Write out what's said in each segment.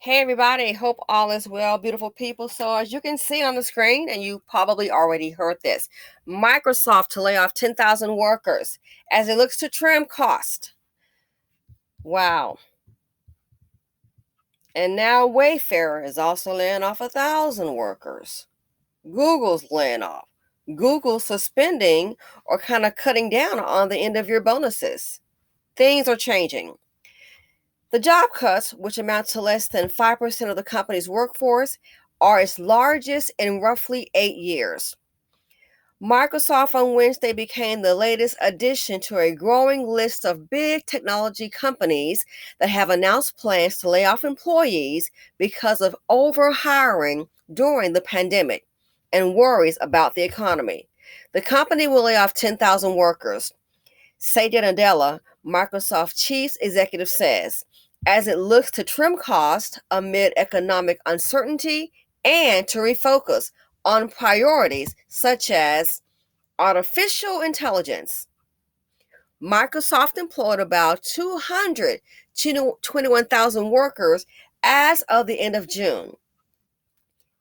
Hey everybody, hope all is well, beautiful people. So as you can see on the screen, and you probably already heard this, Microsoft to lay off 10,000 workers as it looks to trim cost. Wow. And now Wayfair is also laying off 1,000 workers. Google's laying off. Google's suspending or kind of cutting down on the end of your bonuses. Things are changing. The job cuts, which amount to less than 5% of the company's workforce, are its largest in roughly 8 years. Microsoft on Wednesday became the latest addition to a growing list of big technology companies that have announced plans to lay off employees because of overhiring during the pandemic and worries about the economy. The company will lay off 10,000 workers. Satya Nadella, Microsoft chief executive, says, as it looks to trim costs amid economic uncertainty and to refocus on priorities such as artificial intelligence. Microsoft employed about 221,000 workers as of the end of June,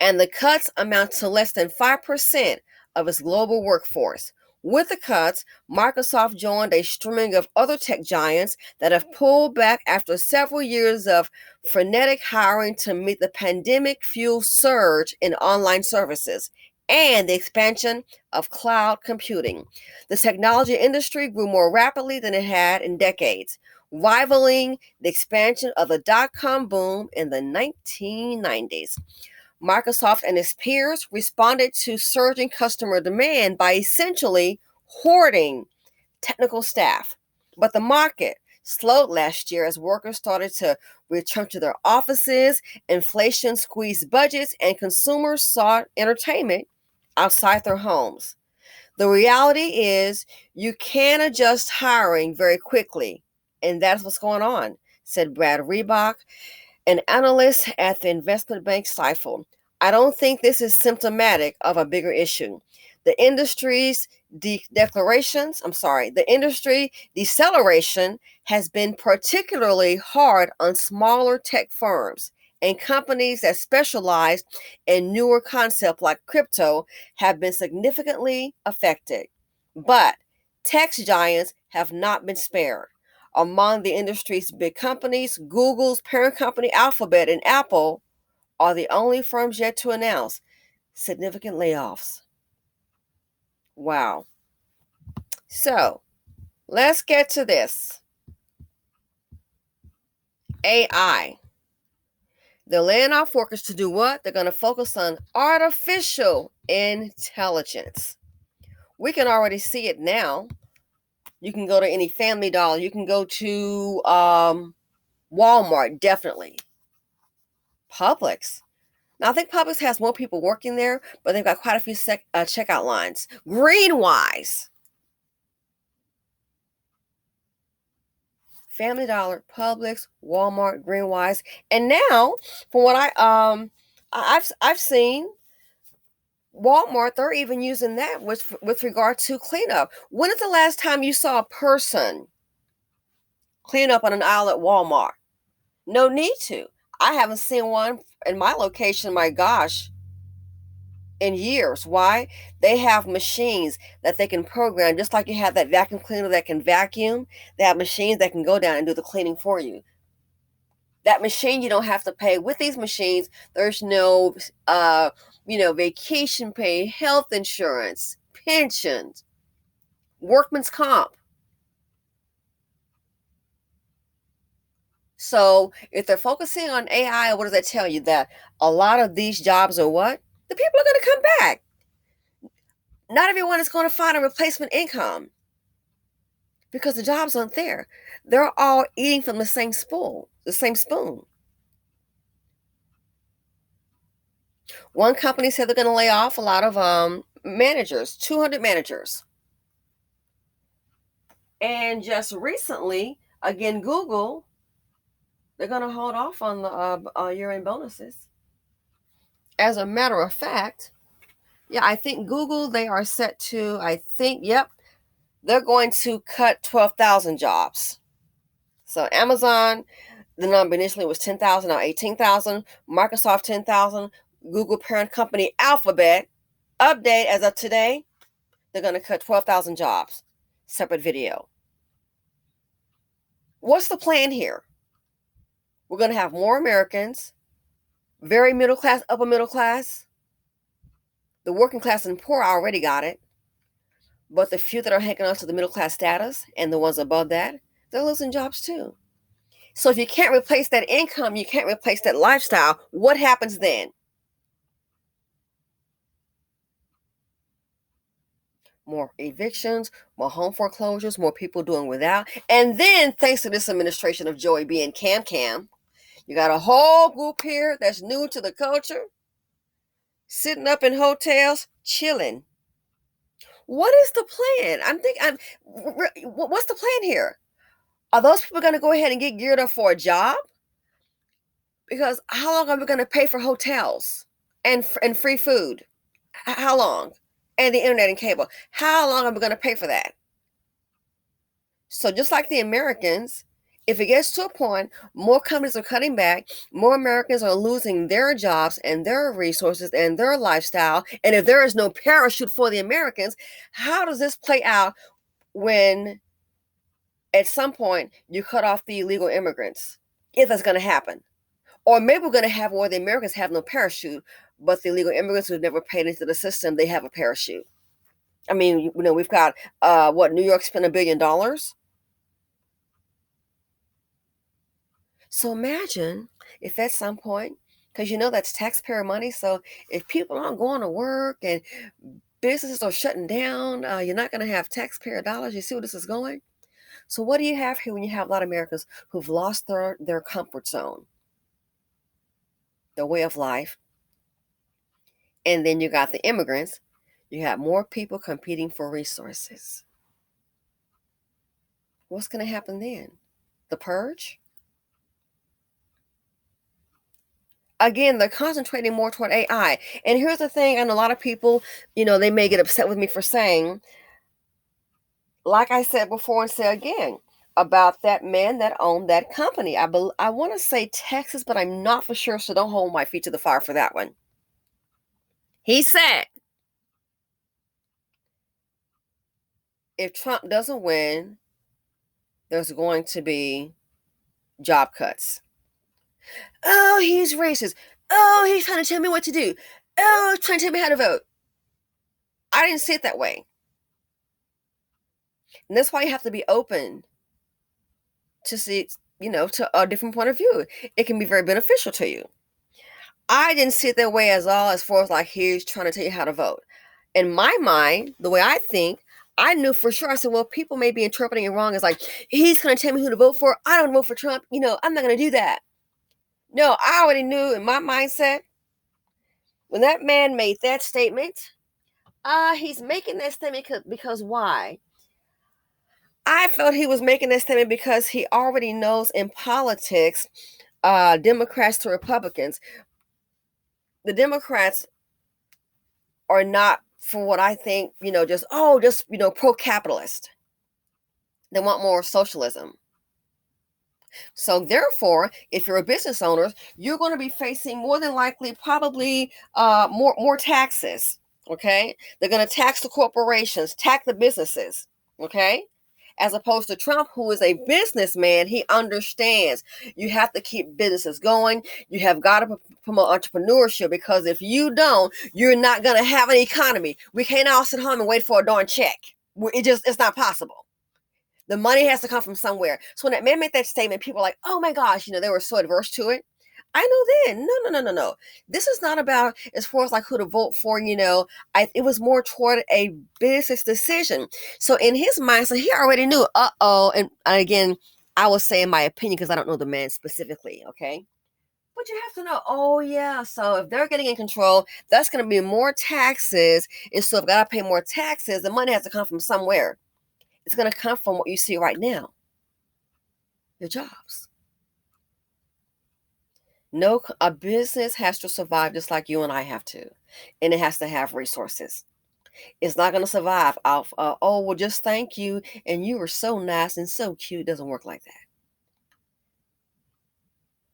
and the cuts amount to less than 5% of its global workforce. With the cuts, Microsoft joined a string of other tech giants that have pulled back after several years of frenetic hiring to meet the pandemic-fueled surge in online services and the expansion of cloud computing. The technology industry grew more rapidly than it had in decades, rivaling the expansion of the dot-com boom in the 1990s. Microsoft and its peers responded to surging customer demand by essentially hoarding technical staff. But the market slowed last year as workers started to return to their offices, inflation squeezed budgets, and consumers sought entertainment outside their homes. The reality is you can adjust hiring very quickly, and that's what's going on, said Brad Reebok, an analyst at the investment bank Stifel. I don't think this is symptomatic of a bigger issue. The industry's the industry deceleration has been particularly hard on smaller tech firms, and companies that specialize in newer concepts like crypto have been significantly affected. But tech giants have not been spared. Among the industry's big companies, Google's parent company Alphabet and Apple are the only firms yet to announce significant layoffs. Wow. So let's get to this. AI. They're laying off workers to do what? They're going to focus on artificial intelligence. We can already see it now. You can go to any Family Dollar. You can go to Walmart, definitely. Publix. Now, I think Publix has more people working there, but they've got quite a few checkout lines. Greenwise. Family Dollar, Publix, Walmart, Greenwise, and now, from what I've seen, Walmart, they're even using that with regard to cleanup. When is the last time you saw a person clean up on an aisle at Walmart? No need to. I haven't seen one in my location. My gosh, in years. Why? They have machines that they can program, just like you have that vacuum cleaner that can vacuum. They have machines that can go down and do the cleaning for you. That machine you don't have to pay. With these machines, there's no vacation pay, health insurance, pensions, workman's comp. So if they're focusing on AI, what does that tell you? That a lot of these jobs are what? The people are going to come back. Not everyone is going to find a replacement income because the jobs aren't there. They're all eating from the same spoon. One company said they're going to lay off a lot of managers, 200 managers. And just recently, again, Google, they're going to hold off on the year-end bonuses. As a matter of fact, yeah, I think Google, they are set to, they're going to cut 12,000 jobs. So Amazon, The number initially was 10,000, now 18,000. Microsoft 10,000. Google parent company Alphabet, update as of today, they're going to cut 12,000 jobs. Separate video. What's the plan here? We're going to have more Americans, very middle class, upper middle class. The working class and poor already got it. But the few that are hanging on to the middle class status and the ones above that, they're losing jobs too. So if you can't replace that income, you can't replace that lifestyle, what happens then? More evictions, more home foreclosures, more people doing without. And then, thanks to this administration of Joey B and Cam, you got a whole group here that's new to the culture, sitting up in hotels, chilling. What is the plan? What's the plan here? Are those people going to go ahead and get geared up for a job? Because how long are we going to pay for hotels and free food? How long? And the internet and cable. How long are we going to pay for that? So just like the Americans, if it gets to a point, more companies are cutting back, more Americans are losing their jobs and their resources and their lifestyle. And if there is no parachute for the Americans, how does this play out when at some point you cut off the illegal immigrants? If that's going to happen. Or maybe we're going to have where the Americans have no parachute, but the illegal immigrants who've never paid into the system, they have a parachute. I mean, we've got, New York spent $1 billion. So imagine if at some point, because that's taxpayer money. So if people aren't going to work and businesses are shutting down, you're not going to have taxpayer dollars. You see where this is going? So what do you have here when you have a lot of Americans who've lost their comfort zone, their way of life? And then you got the immigrants. You have more people competing for resources. What's going to happen then? The purge? Again, they're concentrating more toward AI. And here's the thing, and a lot of people, they may get upset with me for saying, like I said before and say again, about that man that owned that company. I want to say Texas, but I'm not for sure, so don't hold my feet to the fire for that one. He said, if Trump doesn't win, there's going to be job cuts. Oh, he's racist. Oh, he's trying to tell me what to do. Oh, he's trying to tell me how to vote. I didn't see it that way. And that's why you have to be open to see, to a different point of view. It can be very beneficial to you. I didn't see it that way as far as like he's trying to tell you how to vote. In my mind, the way I think, I knew for sure. I said, well, people may be interpreting it wrong as like, he's going to tell me who to vote for. I don't vote for Trump. I'm not going to do that. No, I already knew in my mindset, when that man made that statement, he's making that statement because why? I felt he was making that statement because he already knows in politics, Democrats to Republicans, the Democrats are not, for what I think, just pro-capitalist. They want more socialism. So therefore, if you're a business owner, you're going to be facing more than likely probably more taxes. Okay, they're going to tax the corporations, tax the businesses. Okay, as opposed to Trump, who is a businessman, he understands you have to keep businesses going. You have got to promote entrepreneurship, because if you don't, you're not going to have an economy. We can't all sit home and wait for a darn check. It's not possible. The money has to come from somewhere. So when that man made that statement, people were like, oh my gosh, they were so adverse to it. I know then. No. This is not about as far as like who to vote for, it was more toward a business decision. So in his mind, so he already knew, and again, I will say in my opinion, because I don't know the man specifically, okay? But you have to know, oh yeah, so if they're getting in control, that's going to be more taxes. And so if I got to pay more taxes, the money has to come from somewhere. It's going to come from what you see right now, your jobs. No, a business has to survive just like you and I have to, and it has to have resources. It's not going to survive off, well, just thank you, and you were so nice and so cute. It doesn't work like that.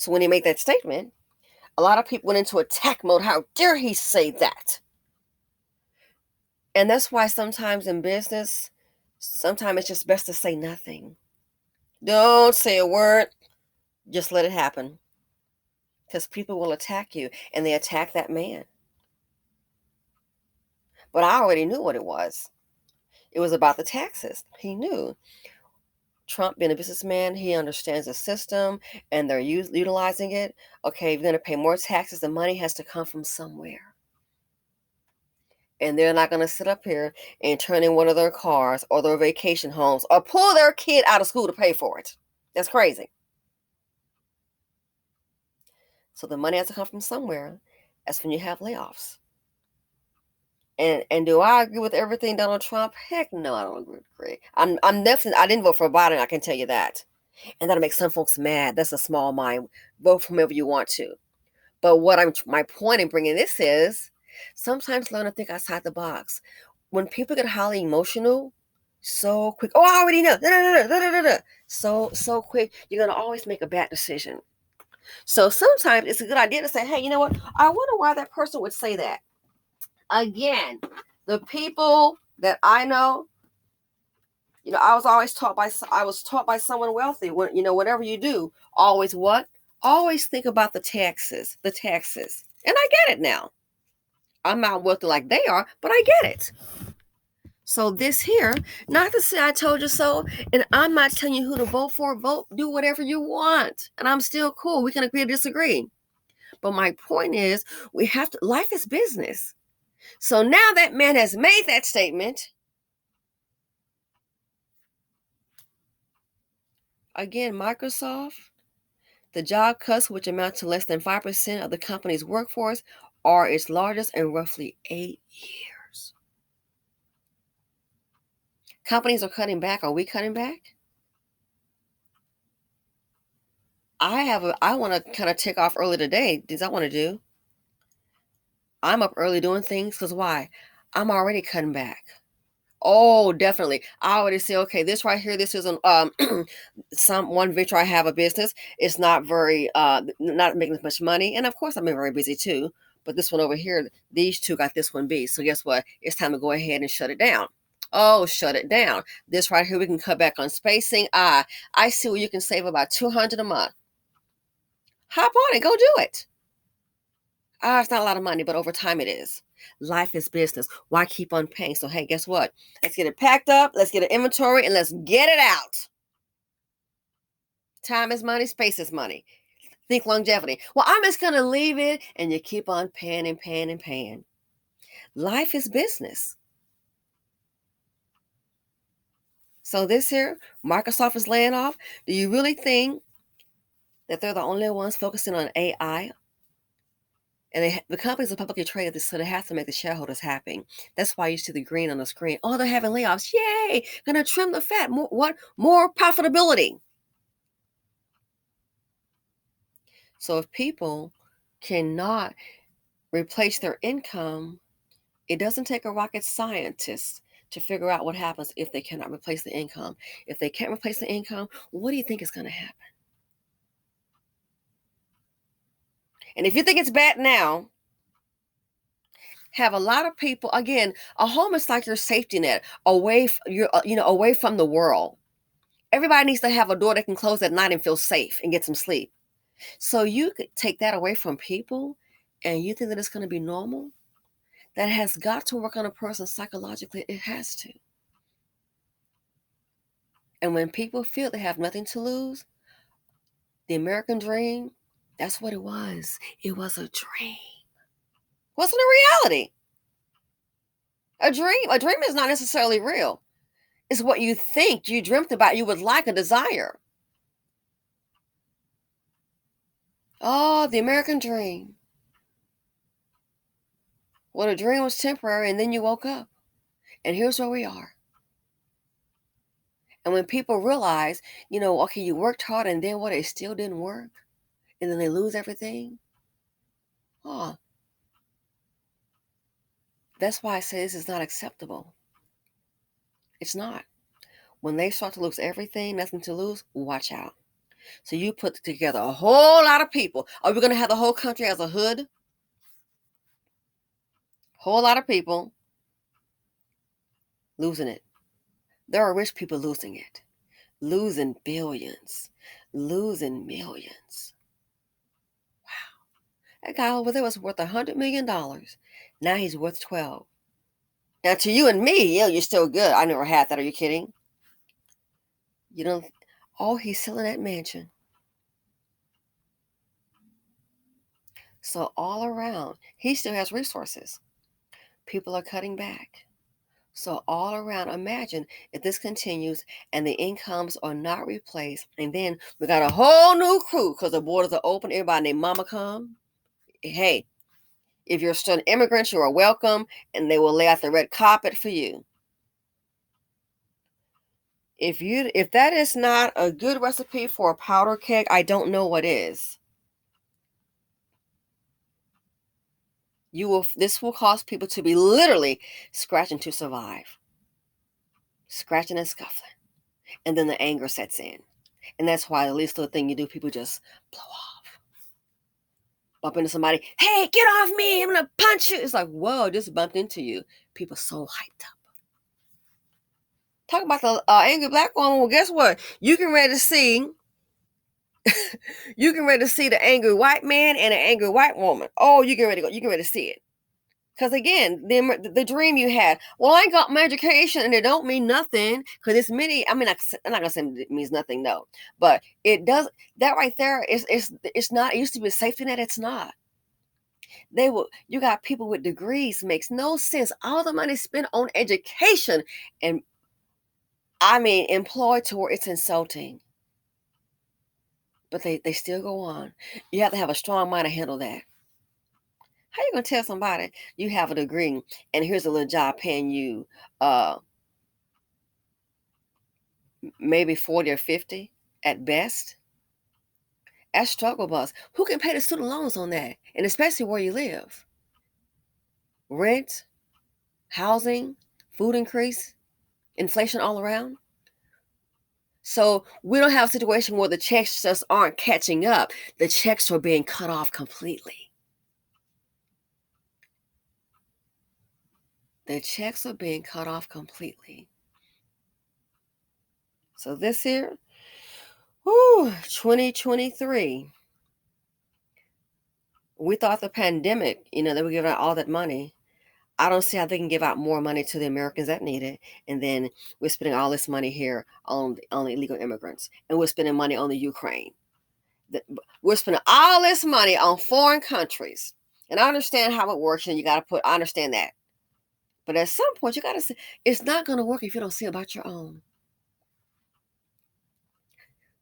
So when he made that statement, a lot of people went into attack mode. How dare he say that? And that's why sometimes in business, sometimes it's just best to say nothing. Don't say a word. Just let it happen. Because people will attack you, and they attack that man. But I already knew what it was. It was about the taxes. He knew. Trump, being a businessman, he understands the system, and they're utilizing it. Okay, if you're going to pay more taxes, the money has to come from somewhere. And they're not going to sit up here and turn in one of their cars or their vacation homes or pull their kid out of school to pay for it. That's crazy. So the money has to come from somewhere. That's when you have layoffs. And do I agree with everything Donald Trump? Heck no, I don't agree. I'm definitely, I didn't vote for Biden, I can tell you that. And that'll make some folks mad. That's a small mind. Vote for whomever you want to. But my point in bringing this is, sometimes learn to think outside the box. When people get highly emotional, so quick. Oh, I already know. Da, da, da, da, da, da. So quick, you're gonna always make a bad decision. So sometimes it's a good idea to say, hey, you know what? I wonder why that person would say that. Again, the people that I know, I was taught by someone wealthy. When whatever you do, always what? Always think about the taxes, and I get it now. I'm not wealthy like they are, but I get it. So this here, not to say I told you so, and I'm not telling you who to vote for. Vote, do whatever you want, and I'm still cool. We can agree to disagree. But my point is, we have to. Life is business. So now that man has made that statement. Again, Microsoft, the job cuts, which amount to less than 5% of the company's workforce, are its largest in roughly 8 years. Companies are cutting back. Are we cutting back? I want to kind of take off early today. Things I want to do. I'm up early doing things because why? I'm already cutting back. Oh, definitely. I already say, okay, this right here, this is one venture I have a business. It's not very not making as much money. And of course I've been very busy too. But this one over here, these two got this one beat. So guess what? It's time to go ahead and shut it down. Oh, shut it down. This right here, we can cut back on spacing. I see where you can save about $200 a month. Hop on it, go do it. It's not a lot of money, but over time it is. Life is business. Why keep on paying? So, hey, guess what? Let's get it packed up. Let's get an inventory and let's get it out. Time is money. Space is money. Think longevity. Well, I'm just going to leave it. And you keep on paying and paying and paying. Life is business. So this here, Microsoft is laying off. Do you really think that they're the only ones focusing on AI? And the companies are publicly traded, so they have to make the shareholders happy. That's why you see the green on the screen. Oh, they're having layoffs. Yay! Gonna trim the fat. More profitability. So if people cannot replace their income, it doesn't take a rocket scientist to figure out what happens if they cannot replace the income. If they can't replace the income, what do you think is going to happen? And if you think it's bad now, have a lot of people, again, a home is like your safety net, away away from the world. Everybody needs to have a door that can close at night and feel safe and get some sleep. So you could take that away from people, and you think that it's going to be normal? That has got to work on a person psychologically. It has to. And when people feel they have nothing to lose, the American dream, that's what it was. It was a dream. It wasn't a reality. A dream. A dream is not necessarily real. It's what you think you dreamt about, you would like, a desire. Oh, the American dream. Well, the dream was temporary, and then you woke up. And here's where we are. And when people realize, okay, you worked hard, and then what, it still didn't work, and then they lose everything. Oh, that's why I say this is not acceptable. It's not. When they start to lose everything, nothing to lose, watch out. So you put together a whole lot of people. Are we going to have the whole country as a hood? Whole lot of people losing it. There are rich people losing it. Losing billions. Losing millions. That guy over there was worth $100 million. Now he's worth 12. Now to you and me, yeah, you're still good. I never had that. Are you kidding? You don't. Oh, he's selling that mansion. So all around, he still has resources. People are cutting back. So all around, imagine if this continues and the incomes are not replaced, and then we got a whole new crew because the borders are open. Everybody named Mama come. Hey, if you're still an immigrant, you are welcome, and they will lay out the red carpet for you. If that is not a good recipe for a powder keg, I don't know what is. This will cause people to be literally scratching to survive. Scratching and scuffling. And then the anger sets in. And that's why the least little thing you do, people just blow off. Bump into somebody, hey, get off me, I'm gonna punch you. It's like, whoa, just bumped into you. People so hyped up. Talk about the angry black woman. Well, guess what? You can ready to see the angry white man and an angry white woman. Oh, you can ready to go. You can ready to see it. Because again, the dream you had, well, I got my education and it don't mean nothing because it's many. I mean, I'm not gonna say it means nothing, no, but it does. That right there is it's not. It used to be a safety net. It's not. You got people with degrees, makes no sense. All the money spent on education, and I mean employed to where it's insulting. But they still go on. You have to have a strong mind to handle that. How you gonna tell somebody you have a degree and here's a little job paying you maybe 40 or 50 at best? That's struggle bus. Who can pay the student loans on that? And especially where you live. Rent, housing, food increase, inflation all around. So we don't have a situation where the checks just aren't catching up. The checks are being cut off completely. The checks are being cut off completely. So this here, 2023. We thought the pandemic, they were giving out all that money. I don't see how they can give out more money to the Americans that need it. And then we're spending all this money here on the illegal immigrants. And we're spending money on the Ukraine. We're spending all this money on foreign countries. And I understand how it works. And I understand that. But at some point, you got to see, it's not going to work if you don't see about your own.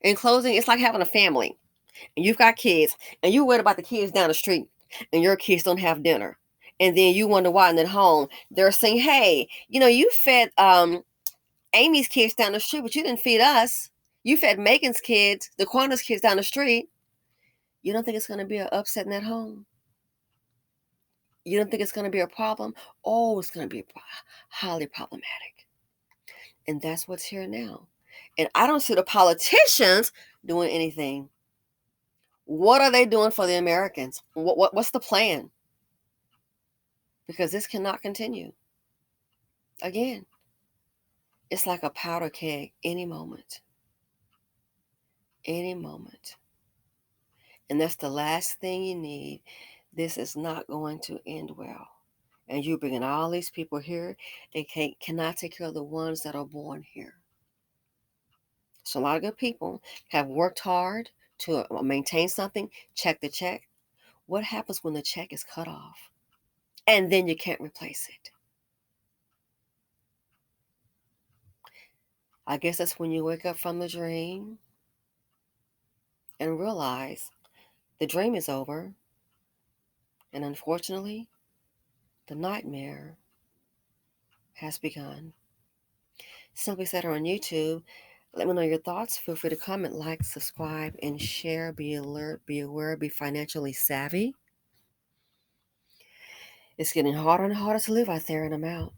In closing, it's like having a family. And you've got kids. And you're worried about the kids down the street. And your kids don't have dinner. And then you wonder why, and at home they're saying, hey, you fed Amy's kids down the street, but you didn't feed us. You fed Megan's kids, the Quanda's kids down the street. You don't think it's going to be an upset in that home? You don't think it's going to be a problem? Oh, it's going to be highly problematic. And that's what's here now. And I don't see the politicians doing anything. What are they doing for the Americans? What's the plan? Because this cannot continue. Again, it's like a powder keg any moment. Any moment. And that's the last thing you need. This is not going to end well. And you're bringing all these people here and cannot take care of the ones that are born here. So a lot of good people have worked hard to maintain something, check the check. What happens when the check is cut off? And then you can't replace it. I guess that's when you wake up from the dream and realize the dream is over. And unfortunately, the nightmare has begun. Simply Said on YouTube. Let me know your thoughts. Feel free to comment, like, subscribe, and share. Be alert, be aware, be financially savvy. It's getting harder and harder to live out there, and I'm out.